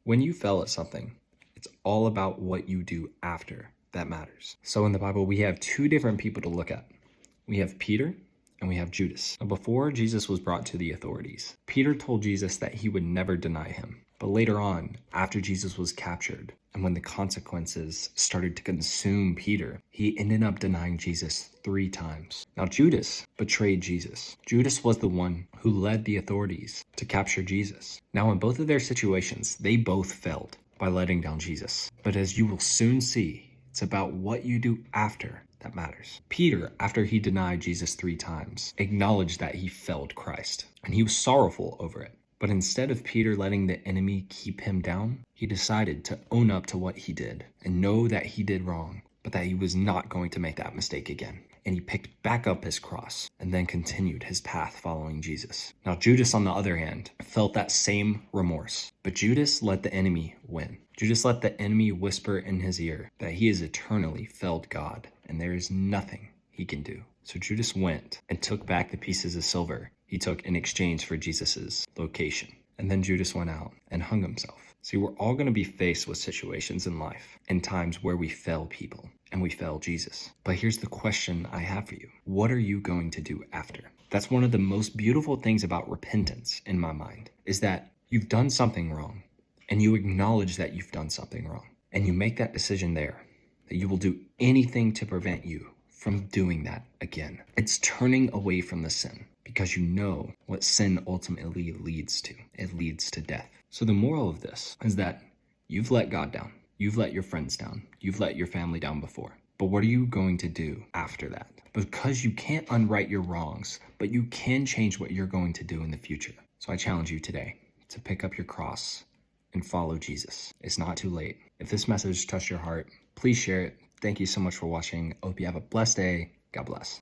When you fail at something, it's all about what you do after that matters. So in the Bible, we have two different people to look at. We have Peter and we have Judas. Now, before Jesus was brought to the authorities, Peter told Jesus that he would never deny him. But later on, after Jesus was captured, and when the consequences started to consume Peter, he ended up denying Jesus 3 times. Now, Judas betrayed Jesus. Judas was the one who led the authorities to capture Jesus. Now, in both of their situations, they both failed by letting down Jesus. But as you will soon see, it's about what you do after that matters. Peter, after he denied Jesus 3 times, acknowledged that he failed Christ, and he was sorrowful over it. But instead of Peter letting the enemy keep him down, he decided to own up to what he did and know that he did wrong, but that he was not going to make that mistake again. And he picked back up his cross and then continued his path following Jesus. Now, Judas, on the other hand, felt that same remorse, but Judas let the enemy win. Judas let the enemy whisper in his ear that he has eternally failed God and there is nothing he can do. So Judas went and took back the pieces of silver he took in exchange for Jesus's location. And then Judas went out and hung himself. See, we're all going to be faced with situations in life and times where we fail people and we fail Jesus. But here's the question I have for you. What are you going to do after? That's one of the most beautiful things about repentance in my mind, is that you've done something wrong and you acknowledge that you've done something wrong. And you make that decision there, that you will do anything to prevent you from doing that again. It's turning away from the sin, because you know what sin ultimately leads to. It leads to death. So the moral of this is that you've let God down. You've let your friends down. You've let your family down before. But what are you going to do after that? Because you can't unright your wrongs, but you can change what you're going to do in the future. So I challenge you today to pick up your cross and follow Jesus. It's not too late. If this message touched your heart, please share it. Thank you so much for watching. I hope you have a blessed day. God bless.